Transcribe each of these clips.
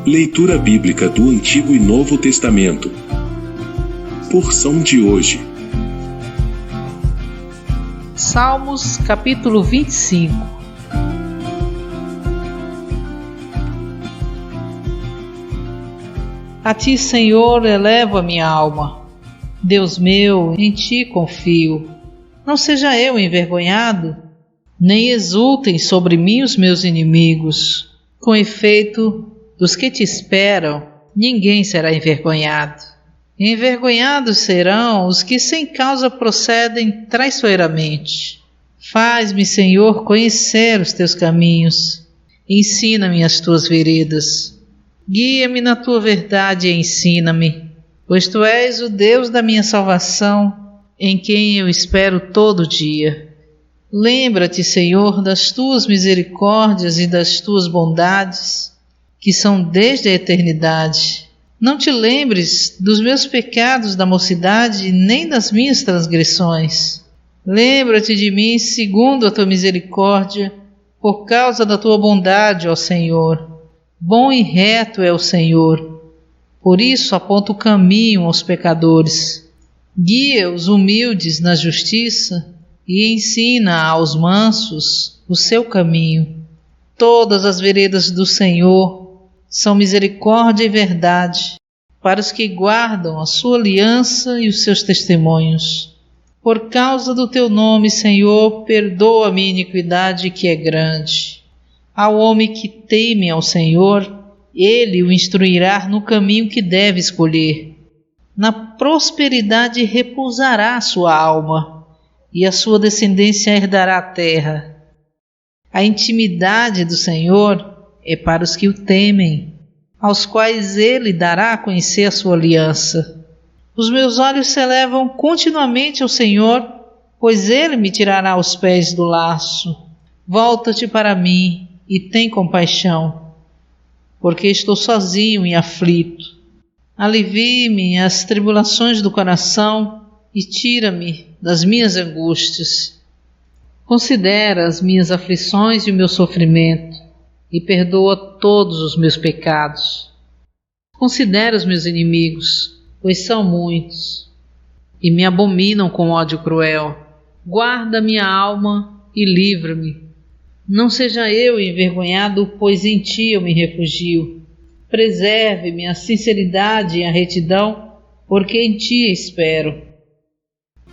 Leitura bíblica do Antigo e Novo Testamento. Porção de hoje. Salmos capítulo 25. A ti, Senhor, elevo a minha alma. Deus meu, em ti confio. Não seja eu envergonhado, nem exultem sobre mim os meus inimigos. Com efeito, dos que te esperam, ninguém será envergonhado. Envergonhados serão os que sem causa procedem traiçoeiramente. Faz-me, Senhor, conhecer os teus caminhos. Ensina-me as tuas veredas. Guia-me na tua verdade e ensina-me, pois tu és o Deus da minha salvação, em quem eu espero todo dia. Lembra-te, Senhor, das tuas misericórdias e das tuas bondades, que são desde a eternidade. Não te lembres dos meus pecados da mocidade, nem das minhas transgressões. Lembra-te de mim segundo a tua misericórdia, por causa da tua bondade, ó Senhor. Bom e reto é o Senhor, por isso aponta o caminho aos pecadores. Guia os humildes na justiça e ensina aos mansos o seu caminho. Todas as veredas do Senhor são misericórdia e verdade para os que guardam a sua aliança e os seus testemunhos. Por causa do teu nome, Senhor, perdoa a minha iniquidade que é grande. Ao homem que teme ao Senhor, ele o instruirá no caminho que deve escolher. Na prosperidade repousará a sua alma, e a sua descendência herdará a terra. A intimidade do Senhor é para os que o temem, aos quais ele dará a conhecer a sua aliança. Os meus olhos se elevam continuamente ao Senhor, pois ele me tirará os pés do laço. Volta-te para mim e tem compaixão, porque estou sozinho e aflito. Alivie-me as tribulações do coração e tira-me das minhas angústias. Considera as minhas aflições e o meu sofrimento e perdoa todos os meus pecados. Considera os meus inimigos, pois são muitos, e me abominam com ódio cruel. Guarda minha alma e livra-me. Não seja eu envergonhado, pois em ti eu me refugio. Preserve-me a sinceridade e a retidão, porque em ti espero.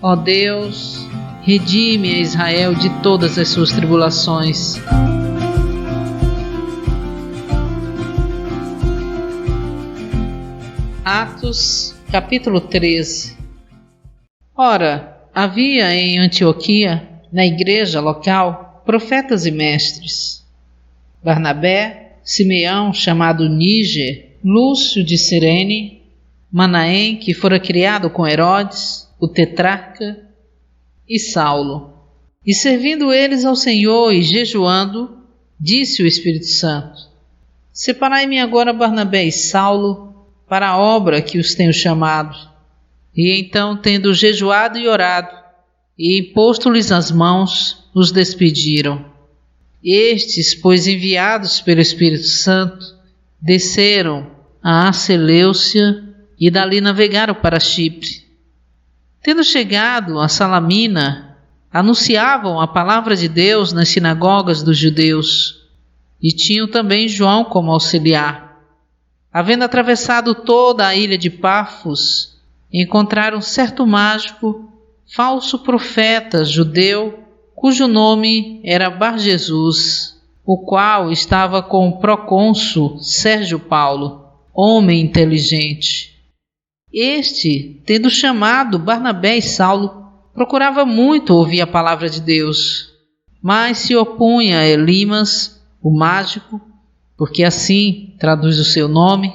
Ó Deus, redime a Israel de todas as suas tribulações. Atos, capítulo 13. Ora, havia em Antioquia, na igreja local, profetas e mestres. Barnabé, Simeão, chamado Níger, Lúcio de Cirene, Manaém, que fora criado com Herodes, o tetrarca, e Saulo. E servindo eles ao Senhor e jejuando, disse o Espírito Santo: Separai-me agora Barnabé e Saulo para a obra que os tenho chamado. E então, tendo jejuado e orado, e imposto-lhes as mãos, os despediram. Estes, pois enviados pelo Espírito Santo, desceram a Seleucia e dali navegaram para Chipre. Tendo chegado a Salamina, anunciavam a palavra de Deus nas sinagogas dos judeus, e tinham também João como auxiliar. Havendo atravessado toda a ilha de Pafos, encontraram certo mágico, falso profeta judeu, cujo nome era Bar-Jesus, o qual estava com o procônsul Sérgio Paulo, homem inteligente. Este, tendo chamado Barnabé e Saulo, procurava muito ouvir a palavra de Deus, mas se opunha a Elimas, o mágico, porque assim traduz o seu nome,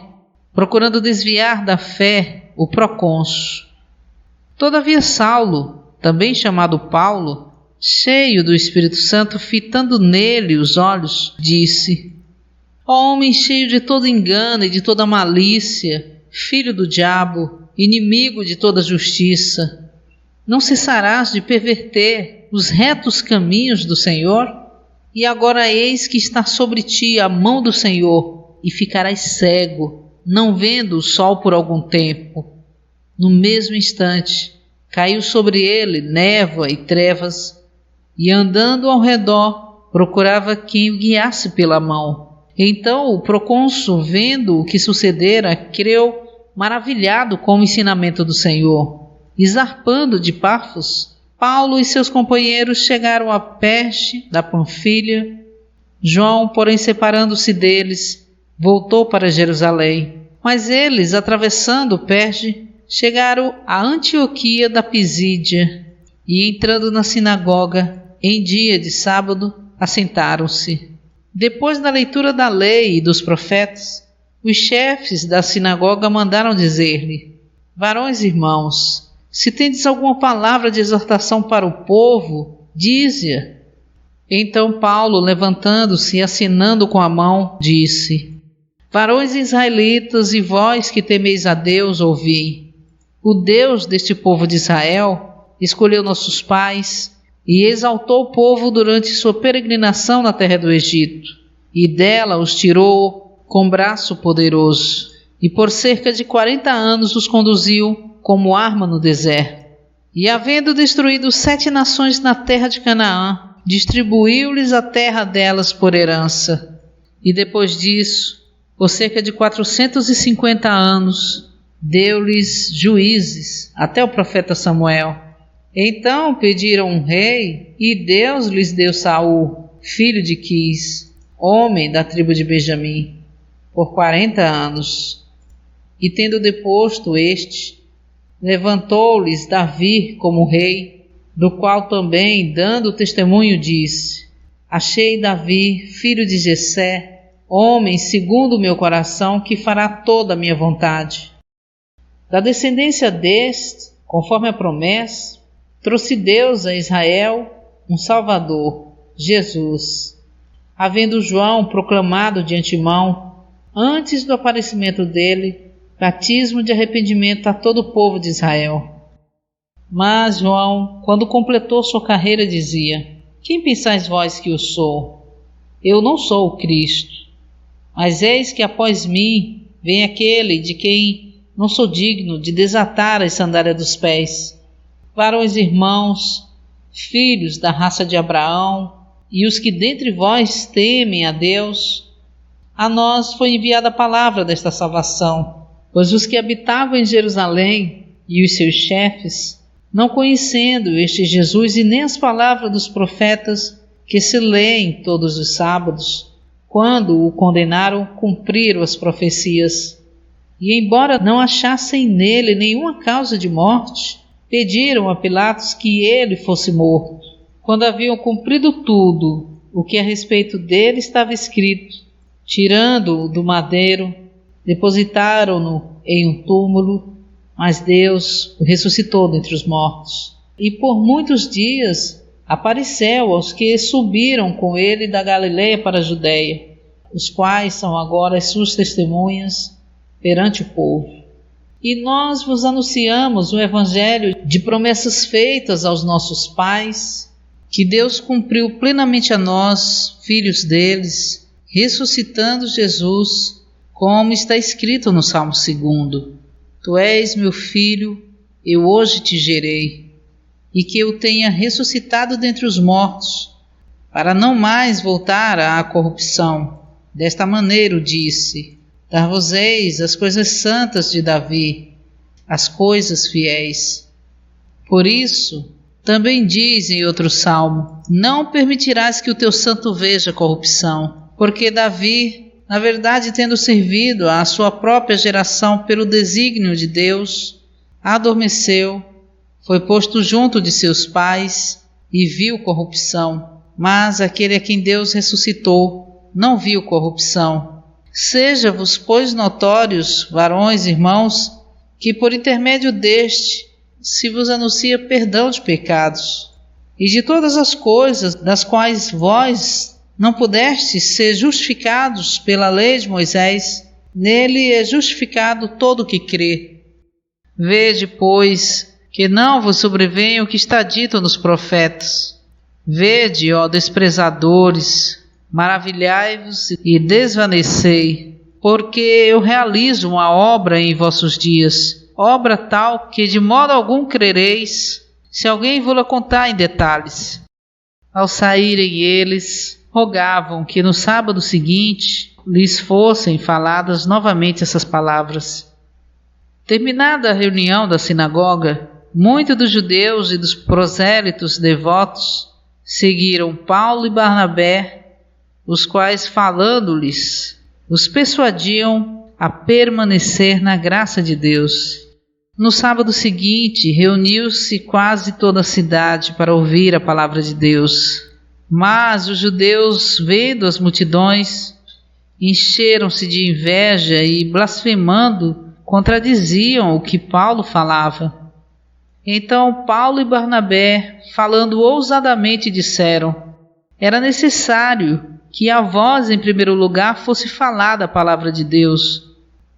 procurando desviar da fé o procônsul. Todavia Saulo, também chamado Paulo, cheio do Espírito Santo, fitando nele os olhos, disse: Ó homem cheio de todo engano e de toda malícia, filho do diabo, inimigo de toda justiça, não cessarás de perverter os retos caminhos do Senhor? E agora eis que está sobre ti a mão do Senhor, e ficarás cego, não vendo o sol por algum tempo. No mesmo instante, caiu sobre ele névoa e trevas, e andando ao redor, procurava quem o guiasse pela mão. Então o procônsul, vendo o que sucedera, creu, maravilhado com o ensinamento do Senhor. E zarpando de Pafos, Paulo e seus companheiros chegaram a Perge da Panfilha. João, porém, separando-se deles, voltou para Jerusalém. Mas eles, atravessando Perge, chegaram a Antioquia da Pisídia e, entrando na sinagoga, em dia de sábado, assentaram-se. Depois da leitura da lei e dos profetas, os chefes da sinagoga mandaram dizer-lhe: Varões irmãos, se tendes alguma palavra de exortação para o povo, dize-a. Então Paulo, levantando-se e acenando com a mão, disse: Varões israelitas e vós que temeis a Deus, ouvi. O Deus deste povo de Israel escolheu nossos pais e exaltou o povo durante sua peregrinação na terra do Egito, e dela os tirou com braço poderoso, e por cerca de 40 anos os conduziu como arma no deserto. E havendo destruído 7 nações na terra de Canaã, distribuiu-lhes a terra delas por herança. E depois disso, por cerca de 450 anos, deu-lhes juízes, até o profeta Samuel. Então pediram um rei, e Deus lhes deu Saul, filho de Quis, homem da tribo de Benjamim, por 40 anos. E tendo deposto este, levantou-lhes Davi como rei, do qual também, dando testemunho, disse: Achei Davi, filho de Jessé, homem segundo o meu coração, que fará toda a minha vontade. Da descendência deste, conforme a promessa, trouxe Deus a Israel um Salvador, Jesus, havendo João proclamado de antemão, antes do aparecimento dele, batismo de arrependimento a todo o povo de Israel. Mas João, quando completou sua carreira, dizia: Quem pensais vós que eu sou? Eu não sou o Cristo, mas eis que após mim vem aquele de quem não sou digno de desatar as sandálias dos pés. Varões irmãos, filhos da raça de Abraão, e os que dentre vós temem a Deus, a nós foi enviada a palavra desta salvação, pois os que habitavam em Jerusalém e os seus chefes, não conhecendo este Jesus e nem as palavras dos profetas que se leem todos os sábados, quando o condenaram, cumpriram as profecias. E embora não achassem nele nenhuma causa de morte, pediram a Pilatos que ele fosse morto. Quando haviam cumprido tudo o que a respeito dele estava escrito, tirando-o do madeiro, depositaram-no em um túmulo, mas Deus o ressuscitou dentre os mortos. E por muitos dias apareceu aos que subiram com ele da Galileia para a Judeia, os quais são agora as suas testemunhas perante o povo. E nós vos anunciamos o evangelho de promessas feitas aos nossos pais, que Deus cumpriu plenamente a nós, filhos deles, ressuscitando Jesus, como está escrito no Salmo 2: Tu és meu filho, eu hoje te gerei, e que eu tenha ressuscitado dentre os mortos, para não mais voltar à corrupção. Desta maneira o disse: Dar-vos-eis as coisas santas de Davi, as coisas fiéis. Por isso, também diz em outro salmo: Não permitirás que o teu santo veja corrupção, porque Davi, na verdade, tendo servido à sua própria geração pelo desígnio de Deus, adormeceu, foi posto junto de seus pais e viu corrupção. Mas aquele a quem Deus ressuscitou não viu corrupção. Seja-vos, pois, notórios, varões, irmãos, que por intermédio deste se vos anuncia perdão de pecados, e de todas as coisas das quais vós não pudestes ser justificados pela lei de Moisés, nele é justificado todo o que crê. Vede, pois, que não vos sobrevenha o que está dito nos profetas. Vede, ó desprezadores, maravilhai-vos e desvanecei, porque eu realizo uma obra em vossos dias, obra tal que de modo algum crereis, se alguém vou-la contar em detalhes. Ao saírem eles, rogavam que no sábado seguinte lhes fossem faladas novamente essas palavras. Terminada a reunião da sinagoga, muitos dos judeus e dos prosélitos devotos seguiram Paulo e Barnabé, os quais, falando-lhes, os persuadiam a permanecer na graça de Deus. No sábado seguinte, reuniu-se quase toda a cidade para ouvir a palavra de Deus. Mas os judeus, vendo as multidões, encheram-se de inveja e, blasfemando, contradiziam o que Paulo falava. Então Paulo e Barnabé, falando ousadamente, disseram: era necessário que a vós, em primeiro lugar, fosse falada a palavra de Deus.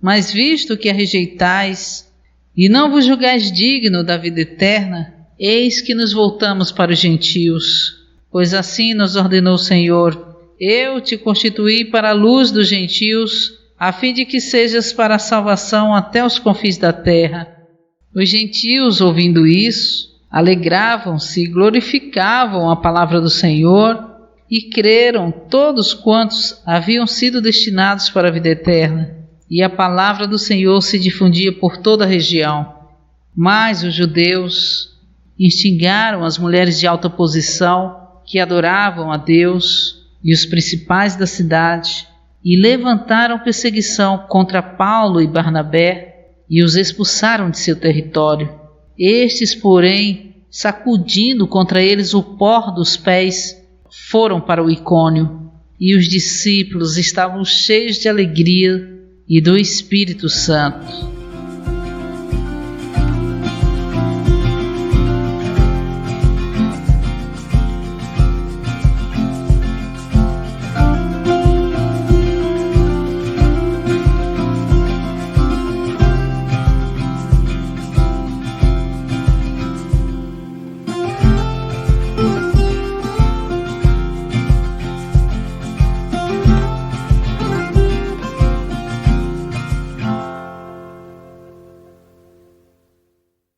Mas visto que a rejeitais e não vos julgais digno da vida eterna, eis que nos voltamos para os gentios. Pois assim nos ordenou o Senhor: eu te constituí para a luz dos gentios, a fim de que sejas para a salvação até os confins da terra. Os gentios, ouvindo isso, alegravam-se e glorificavam a palavra do Senhor, e creram todos quantos haviam sido destinados para a vida eterna. E a palavra do Senhor se difundia por toda a região. Mas os judeus instigaram as mulheres de alta posição que adoravam a Deus e os principais da cidade, e levantaram perseguição contra Paulo e Barnabé e os expulsaram de seu território. Estes, porém, sacudindo contra eles o pó dos pés, foram para o Icônio, e os discípulos estavam cheios de alegria e do Espírito Santo.